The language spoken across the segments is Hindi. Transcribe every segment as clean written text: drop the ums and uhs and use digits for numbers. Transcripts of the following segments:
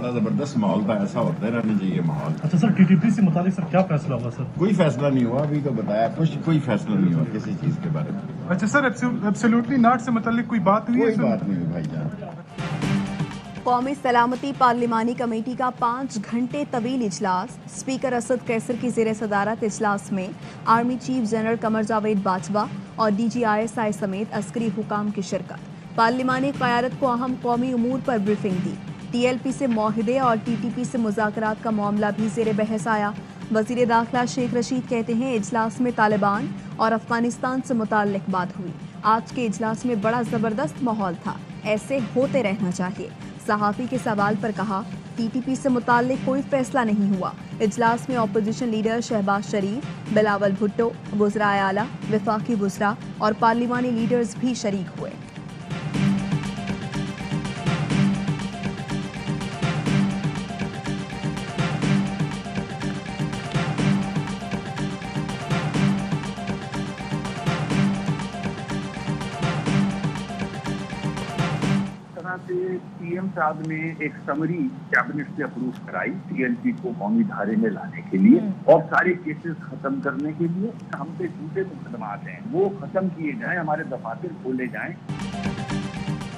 बड़ा जबरदस्त माहौल था, ऐसा होता रहना चाहिए माहौल। अच्छा सर, टीटीपी से मुतालिक सर क्या फैसला हुआ सर? कोई फैसला नहीं हुआ, अभी तो बताया कोई फैसला नहीं हुआ किसी चीज के बारे में। अच्छा सर, एब्सोल्युटली नॉट से मुतालिक कोई बात हुई है? कोई बात नहीं हुई भाईजान। कौमी सलामती पार्लिमानी कमेटी का 5 घंटे तवील इजलास। स्पीकर असद कैसर की जेर सदारत इजलास में army chief general Qamar Javed Bajwa और DGISI समेत अस्करी हुकाम की शिरकत। पार्लिमानी क़यादत को अहम कौमी उमूर पर ब्रीफिंग दी। TLP से मुआहदे और TTP से मुज़ाकरात का मामला भी ज़ेर बहस आया। वज़ीर दाखिला शेख रशीद कहते हैं इजलास में तालिबान और अफगानिस्तान से मुताल्लिक बात हुई। आज के इजलास में बड़ा ज़बरदस्त माहौल था, ऐसे होते रहना चाहिए। सहाफ़ी के सवाल पर कहा TTP से मुताल्लिक कोई फैसला नहीं हुआ। इजलास में अपोजिशन लीडर शहबाज शरीफ, बिलावल भुट्टो, वज़राए आला, वफाकी वज़रा और पार्लिमानी लीडर्स भी शरीक हुए। से PM साहब ने एक समरी कैबिनेट से अप्रूव कराई TLP को कौमी धारे में लाने के लिए और सारे केसेस खत्म करने के लिए। हम पे झूठे मुकदमात हैं, वो खत्म किए जाएं, हमारे दफातर खोले जाएं।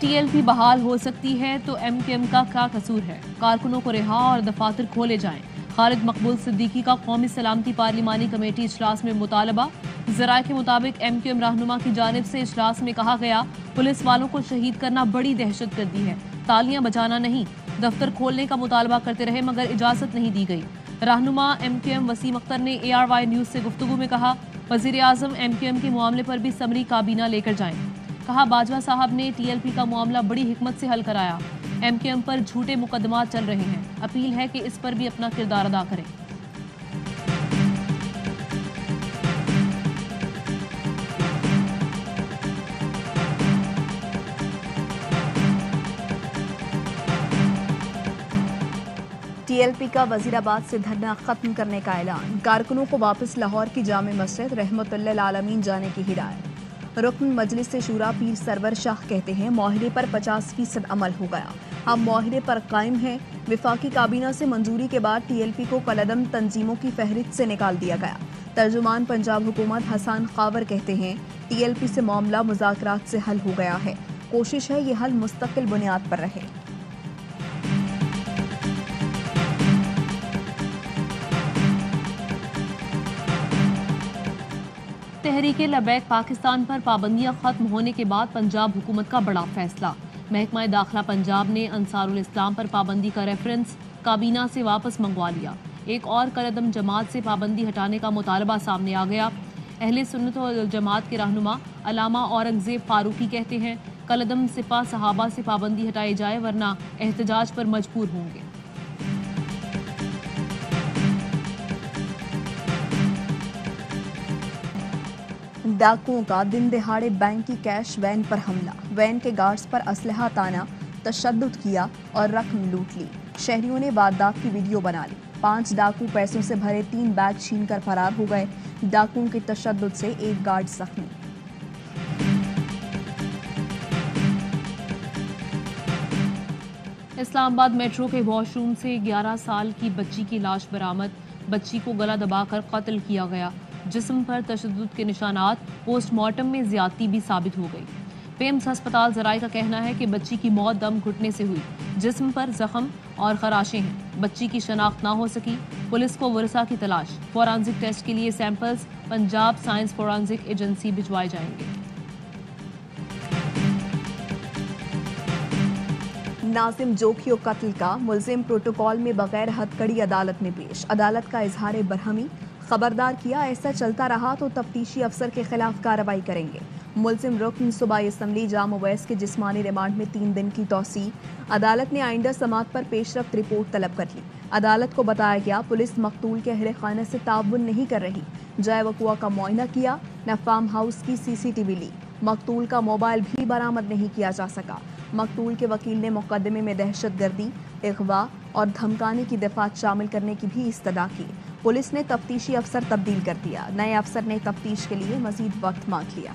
TLP बहाल हो सकती है तो MQM का क्या कसूर है? कारकुनों को रिहा और दफातर खोले जाएं। खालिद मकबूल सिद्दीकी का कौमी सलामती पार्लिमानी कमेटी इजलास में मुतालबा। ज़राए के मुताबिक MQM रहनुमा की जानिब से इजलास में कहा गया पुलिस वालों को शहीद करना बड़ी दहशत गर्दी है, तालियां बजाना नहीं। दफ्तर खोलने का मुतालबा करते रहे मगर इजाजत नहीं दी गई। रहनुमा MQM वसीम अख्तर ने ARY न्यूज से गुफ्तगू में कहा वजीर आजम MQM के मामले पर भी समरी काबीना लेकर जाएं। कहा बाजवा साहब ने TLP का मामला बड़ी हिकमत से हल कराया। MQM पर झूठे मुकदमात चल रहे हैं, अपील है कि इस पर भी अपना किरदार अदा करें। TLP का वजीराबाद से धरना खत्म करने का ऐलान। कारकुनों को वापस लाहौर की जामे मस्जिद रहमतुल्लिल आलमीन जाने की हिदायत। रुकन मजलिस से शूरा पीर सरवर शाह कहते हैं मुआहदे पर 50% अमल हो गया, हम मुआहदे पर कायम हैं। वफाकी काबीना से मंजूरी के बाद TLP को कलदम तंजीमों की फहरिस्त से निकाल दिया गया। तर्जुमान पंजाब हुकूमत हसन खावर कहते हैं TLP से मामला मुज़ाकरात से हल हो गया है, कोशिश है ये हल मुस्तकिल बुनियाद पर रहे। तहरीके लबैक पाकिस्तान पर पाबंदियां खत्म होने के बाद पंजाब हुकूमत का बड़ा फैसला। महकमा दाखिला पंजाब ने अंसारुल इस्लाम पर पाबंदी का रेफरेंस काबीना से वापस मंगवा लिया। एक और कलदम जमात से पाबंदी हटाने का मुतालबा सामने आ गया। अहले सुन्नत वल जमात के रहनुमा अलामा औरंगजेब फारूकी कहते हैं कलदम सिपा सहाबा से पाबंदी हटाई जाए वरना एहतजाज पर मजबूर होंगे। डाकुओं का दिन दिहाड़े बैंक की कैश वैन पर हमला। वैन के गार्ड्स पर असलहा ताना, तशद्दुद किया और रकम लूट ली। शहरियों ने वारदात की वीडियो बना ली। 5 डाकू पैसों से भरे 3 बैग छीनकर फरार हो गए। डाकुओं के तशद्दुद से एक गार्ड जख्मी। इस्लामाबाद मेट्रो के वॉशरूम से 11 साल की बच्ची की लाश बरामद। बच्ची को गला दबाकर कत्ल किया गया। जिस्म पर तशद्दुद के निशानात पोस्टमार्टम में ज्यादती भी साबित हो गई। पेम्स अस्पताल ज़राए का कहना है कि बच्ची की मौत दम घुटने से हुई। जिस्म पर जख्म और खराशें हैं। बच्ची की शनाख्त ना हो सकी। पुलिस को वरसा की तलाश। फोरेंसिक टेस्ट के लिए samples Punjab science forensic agency भिजवाए जाएंगे। नाजिम जोखियो कत्ल का मुलजिम प्रोटोकॉल में बगैर हथकड़ी अदालत में पेश। अदालत का इजहार बरहमी, खबरदार किया ऐसा चलता रहा तो तफ्तीशी अफसर के खिलाफ कार्रवाई करेंगे। मुलजिम रुकन सूबाई असम्बली जाम अवैस के जिस्मानी रिमांड में 3 दिन की तौसीह। अदालत ने आइंदा समात पर पेशरफ्त रिपोर्ट तलब कर ली। अदालत को बताया गया पुलिस मकतूल के अहले खाना से ताउन नहीं कर रही। जाए वकुआ का मुआयना किया, न फार्म हाउस की CCTV ली। मकतूल का मोबाइल भी बरामद नहीं किया जा सका। मकतूल के वकील ने मुकदमे में दहशतगर्दी, अगवा और धमकाने की दफात शामिल करने की भी इस्तदा की। पुलिस ने तफ्तीशी अफसर तब्दील कर दिया। नए अफसर ने तफ्तीश के लिए मजीद वक्त मांग लिया।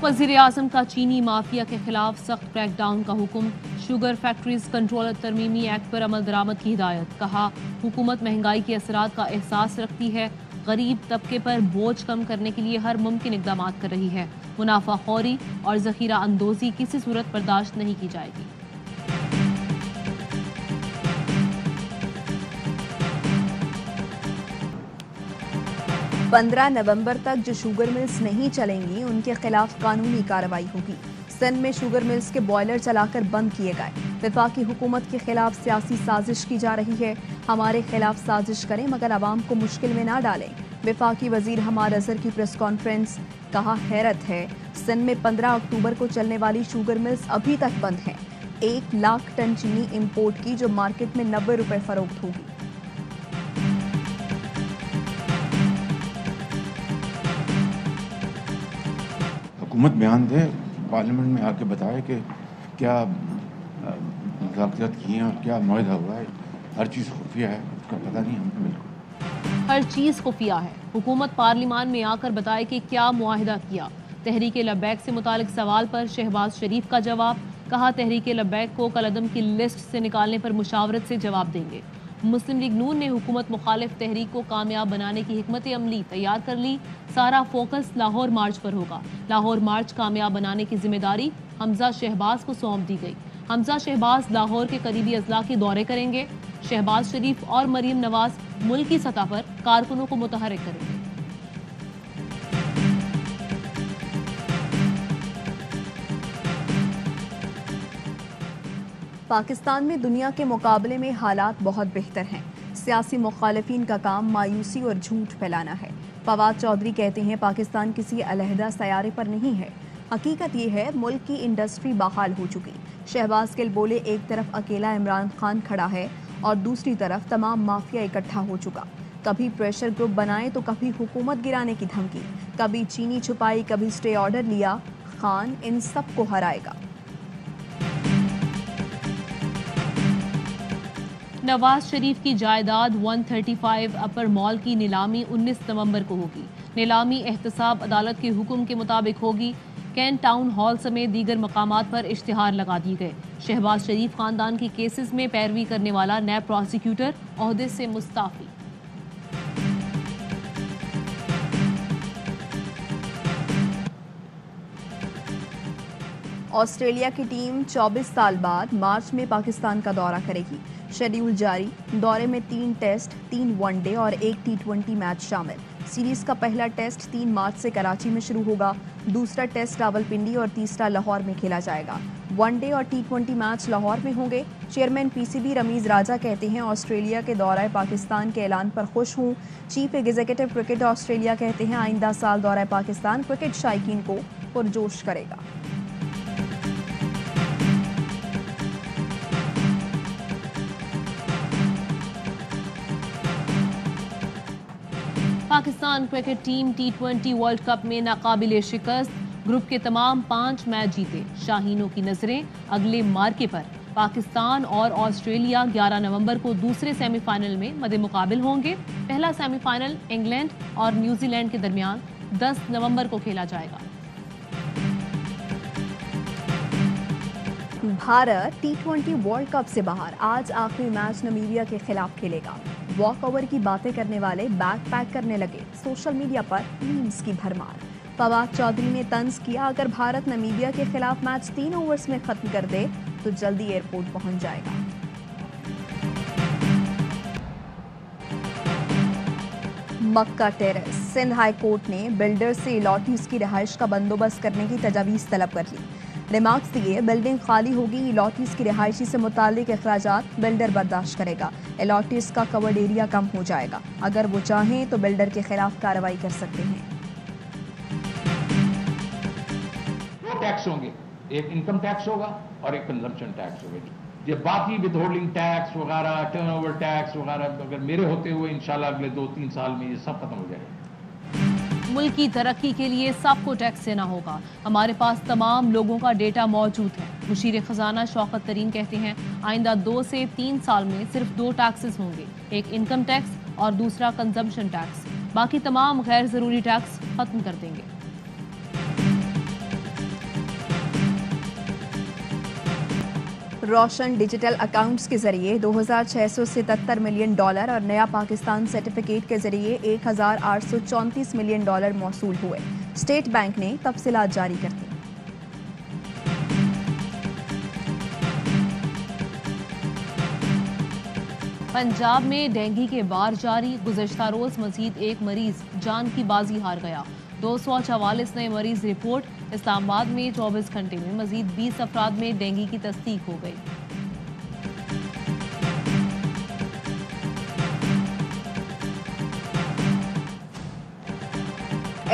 वज़ीर आज़म का चीनी माफिया के खिलाफ सख्त क्रैकडाउन का हुक्म। शुगर फैक्ट्रीज कंट्रोल तरमीमी एक्ट पर अमल दरामद की हिदायत। कहा, हुकूमत महंगाई के असरात का एहसास रखती है, गरीब तबके पर बोझ कम करने के लिए हर मुमकिन इकदाम कर रही है। मुनाफाखोरी और जखीरा अंदोजी किसी सूरत बर्दाश्त नहीं की जाएगी। पंद्रह नवंबर तक जो शुगर मिल्स नहीं चलेंगी उनके खिलाफ कानूनी कार्रवाई होगी। सिंध में शुगर मिल्स के बॉयलर चलाकर बंद किए गए। वफाकी हुकूमत के खिलाफ सियासी साजिश की जा रही है। हमारे खिलाफ साजिश करें मगर आवाम को मुश्किल में ना डालें। वफाकी वजीर हमाद अजहर की प्रेस कॉन्फ्रेंस। कहा, हैरत है, सिंध में 15 अक्टूबर को चलने वाली शुगर मिल्स अभी तक बंद हैं। 1 लाख टन चीनी इम्पोर्ट की जो मार्केट में 90 रुपए फरोख्त होगी। हुकूमत बयान दे, पार्लियामेंट में आके बताए कि क्या मुज़ाकरात किए हैं और क्या मुआहदा हुआ है। हर चीज़ खुफिया है, उसका पता नहीं हमें बिल्कुल। हर चीज खुफिया है। हुकूमत पार्लियामान में आकर बताए कि क्या मुआहिदा किया। तहरीक लब्बैक से मुतालिक सवाल पर शहबाज शरीफ का जवाब। कहा, तहरीक लब्बैक को कलअदम की लिस्ट से निकालने पर मुशावरत से जवाब देंगे। मुस्लिम लीग नून ने हुकूमत मुखालिफ तहरीक को कामयाब बनाने की हिकमत अमली तैयार कर ली। सारा फोकस लाहौर मार्च पर होगा। लाहौर मार्च कामयाब बनाने की जिम्मेदारी हमजा शहबाज को सौंप दी गई। हमजा शहबाज लाहौर के करीबी अजला के दौरे करेंगे। शहबाज शरीफ और मरीम नवाज मुल्क की सतह पर कारकुनों को मुतहरिक करेंगे। पाकिस्तान में दुनिया के मुकाबले में हालात बहुत बेहतर हैं। सियासी मुखालिफिन का काम मायूसी और झूठ फैलाना है। फवाद चौधरी कहते हैं, पाकिस्तान किसी अलहदा सयारे पर नहीं है। हकीकत ये है, मुल्क की इंडस्ट्री बहाल हो चुकी। शहबाज गिल बोले, एक तरफ अकेला इमरान खान खड़ा है और दूसरी तरफ तमाम माफिया इकट्ठा हो चुका। कभी प्रेशर ग्रुप बनाए तो कभी हुकूमत गिराने की धमकी, कभी चीनी छुपाई, कभी स्टे ऑर्डर लिया। खान इन सब को हराएगा। नवाज शरीफ की जायदाद 135 अपर मॉल की नीलामी 19 नवंबर को होगी। नीलामी एहतसाब अदालत के हुक्म के मुताबिक होगी। कैंट टाउन हॉल समेत दीगर मकामात पर इश्तिहार लगा दिए गए। शहबाज शरीफ खानदान की केसेस में पैरवी करने वाला नैब प्रोसिक्यूटर ओहदे से मुस्ताफी। ऑस्ट्रेलिया की टीम 24 साल बाद मार्च में पाकिस्तान का दौरा करेगी। शेड्यूल जारी। दौरे में 3 टेस्ट, 3 वनडे और 1 T20 मैच शामिल। सीरीज का पहला टेस्ट 3 मार्च से कराची में शुरू होगा। दूसरा टेस्ट रावलपिंडी और तीसरा लाहौर में खेला जाएगा। वनडे और T20 मैच लाहौर में होंगे। चेयरमैन PCB रमीज राजा कहते हैं, ऑस्ट्रेलिया के दौरे पाकिस्तान के ऐलान पर खुश हूँ। चीफ एग्जीक्यूटिव क्रिकेट ऑस्ट्रेलिया कहते हैं, आइंदा साल दौरे पाकिस्तान क्रिकेट शायकीन को पुरजोश करेगा। Pakistan cricket team T20 world cup में नाकाबिले शिकस्त। ग्रुप के तमाम 5 मैच जीते। शाहीनों की नजरें अगले मार्के पर। पाकिस्तान और ऑस्ट्रेलिया 11 नवंबर को दूसरे सेमीफाइनल में मद्दे मुकाबिल होंगे। पहला सेमीफाइनल इंग्लैंड और न्यूजीलैंड के दरमियान 10 नवंबर को खेला जाएगा। भारत T20 वर्ल्ड कप से बाहर। आज आखिरी मैच नमीबिया के खिलाफ खेलेगा। वॉक ओवर की बातें करने वाले बैग पैक करने लगे। सोशल मीडिया पर मीम्स की भरमार। फवाद चौधरी ने तंज किया, अगर भारत नमीबिया के खिलाफ मैच 3 ओवर्स में खत्म कर दे तो जल्दी एयरपोर्ट पहुंच जाएगा। मक्का टेरेस। सिंध हाई कोर्ट ने बिल्डर से इलॉटीज की रिहाइश का बंदोबस्त करने की तजावीज़ तलब कर ली। रिमार्क्स दिए, बिल्डिंग खाली होगी, इलॉटीज की रिहायशी से मुतालिक अखराजात बिल्डर बर्दाश्त करेगा। इलॉटीज का कवर्ड एरिया कम हो जाएगा। अगर वो चाहें तो बिल्डर के खिलाफ कार्रवाई कर सकते हैं। 2 टैक्स होंगे, एक इनकम टैक्स होगा और एक कंजम्पशन टैक्स होगा। ये बाकी विदहोल्डिंग टैक्स वगैरह, टर्नओवर टैक्स वगैरह, अगर मेरे होते हुए इंशाल्लाह अगले 2-3 साल में ये सब खत्म हो जाएगा। मुल्क की तरक्की के लिए सबको टैक्स देना होगा। हमारे पास तमाम लोगों का डेटा मौजूद है। मुशीर खजाना शौकत तरीन कहते हैं, आइंदा 2 से 3 साल में सिर्फ 2 टैक्सेस होंगे, एक इनकम टैक्स और दूसरा कंजम्पशन टैक्स। बाकी तमाम गैर जरूरी टैक्स खत्म कर देंगे। रोशन डिजिटल अकाउंट्स के जरिए $2,677 मिलियन और नया पाकिस्तान सर्टिफिकेट के जरिए $1,834 मिलियन मौसूल हुए। स्टेट बैंक ने तफसीलात जारी कर दी। पंजाब में डेंगू के बार जारी। गुज़श्ता रोज मजीद एक मरीज जान की बाजी हार गया। 244 नए मरीज रिपोर्ट। इस्लामाबाद में 24 घंटे में मजीद 20 अफराद में डेंगू की तस्दीक हो गई।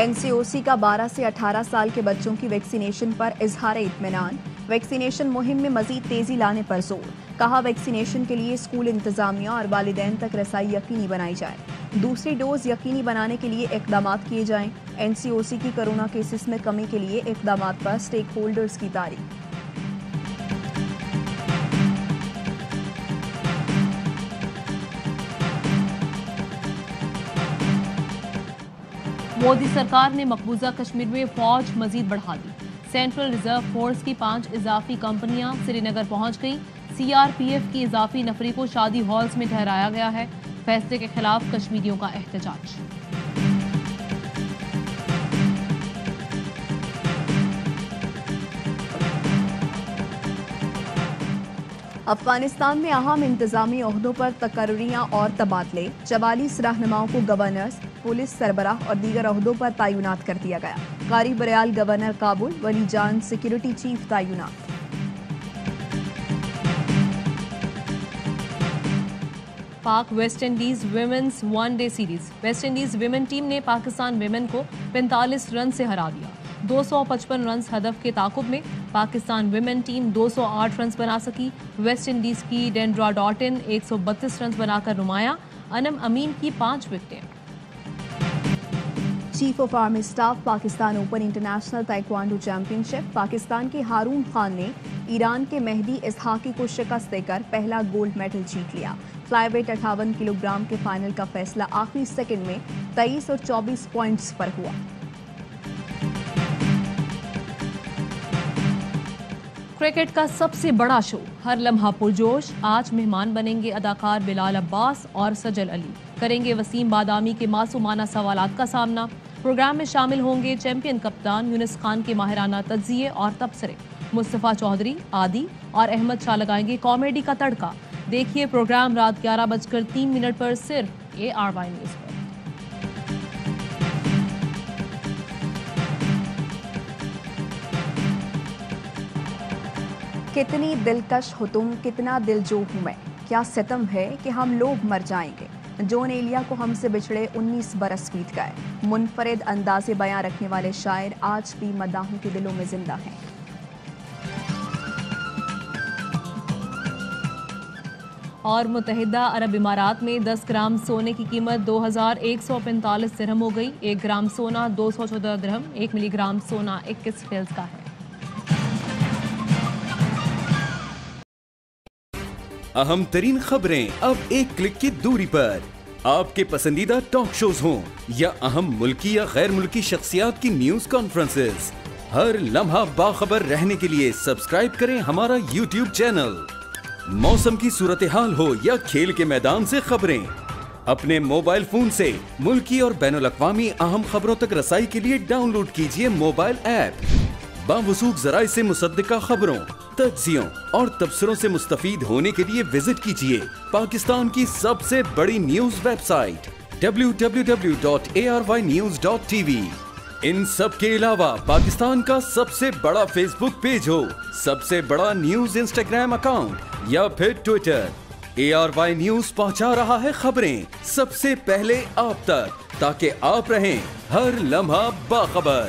NCOC का 12 से 18 साल के बच्चों की वैक्सीनेशन पर इजहार इत्मीनान। वैक्सीनेशन मुहिम में मजीद तेजी लाने पर जोर। कहा, वैक्सीनेशन के लिए स्कूल इंतजामिया और वालिदैन तक रसाई यकीनी बनाई जाए। दूसरी डोज यकीनी बनाने के लिए इकदाम किए जाएं। NCOC की कोरोना केसेस में कमी के लिए इकदाम पर स्टेक होल्डर्स की तारीफ। मोदी सरकार ने मकबूजा कश्मीर में फौज मजीद बढ़ा दी। सेंट्रल रिजर्व फोर्स की 5 इजाफी कंपनियां श्रीनगर पहुंच गई। CRPF की इजाफी नफरी को शादी हॉल्स में ठहराया गया है। फैसले के खिलाफ कश्मीरियों का एहतजाज। अफगानिस्तान में अहम इंतजामी ओहदों पर तकर्रियां और तबादले। 44 रहनुमाओं को गवर्नर्स, पुलिस सरबराह और दीगर ओहदों पर तैनात कर दिया गया। कारी बरियाल गवर्नर काबुल, वली जान सिक्योरिटी चीफ तैनात। पाक West Indies women's one day series. West Indies women team ने पाकिस्तान विमेन को 45 रन से हरा दिया। 255 रन हदफ के ताकुब में पाकिस्तान विमेन टीम 208 रन बना सकी। वेस्ट इंडीज की डेंड्रा डॉटिन 132 रन बनाकर नुमाया। अनम अमीन की 5 विकेटें। Chief of army staff Pakistan open international taekwondo championship. Pakistan के हारून खान ने ईरान के मेहदी इसहाकी को शिकस्त देकर पहला गोल्ड मेडल जीत लिया। फ्लाईवेट 58 किलोग्राम के फाइनल का फैसला आखिरी सेकंड में 23 और 24 पॉइंट्स पर हुआ। क्रिकेट का सबसे बड़ा शो, हर लम्हा पुरजोश। आज मेहमान बनेंगे अदाकार बिलाल अब्बास और सजल अली। करेंगे वसीम बादामी के मासूमाना सवालात का सामना। प्रोग्राम में शामिल होंगे चैंपियन कप्तान यूनिस खान के माहिराना तज्जिए और तबसरे। मुस्तफा चौधरी, आदि और अहमद शाह लगाएंगे कॉमेडी का तड़का। देखिए प्रोग्राम रात 11:03 पर सिर्फ ARY न्यूज पर। कितनी दिलकश हो तुम, कितना दिलजो हूं मैं। क्या सितम है कि हम लोग मर जाएंगे। जोन एलिया को हमसे बिछड़े 19 बरस बीत गए। मुनफरिद अंदाज़े बयां रखने वाले शायर आज भी मदाहों के दिलों में जिंदा हैं। और मुत्तहिदा अरब इमारात में 10 ग्राम सोने की कीमत 2145 दिरहम हो गई। 1 ग्राम सोना 214 दिरहम। 1 मिलीग्राम सोना 21 फिल्स का है। अहम तरीन खबरें अब एक क्लिक की दूरी पर। आपके पसंदीदा टॉक शोज हों या अहम मुल्की या गैर मुल्की शख्सियात की न्यूज कॉन्फ्रेंसेस, हर लम्हा बाखबर रहने के लिए सब्सक्राइब करें हमारा YouTube चैनल। मौसम की सूरत हाल हो या खेल के मैदान से खबरें, अपने मोबाइल फोन से मुल्की और बैनुल-अक़वामी अहम खबरों तक रसाई के लिए डाउनलोड कीजिए मोबाइल ऐप। बावसूख ज़राए से मुसद्दिका खबरों, तज्ज़ियों और तबसरों से मुस्तफ़ीद होने के लिए विजिट कीजिए पाकिस्तान की सबसे बड़ी न्यूज वेबसाइट www.arYnews.tv। इन सब के अलावा पाकिस्तान का सबसे बड़ा फेसबुक पेज हो, सबसे बड़ा न्यूज इंस्टाग्राम अकाउंट या फिर ट्विटर, ARY न्यूज पहुंचा रहा है खबरें सबसे पहले आप तक, ताकि आप रहें हर लम्हा बाखबर।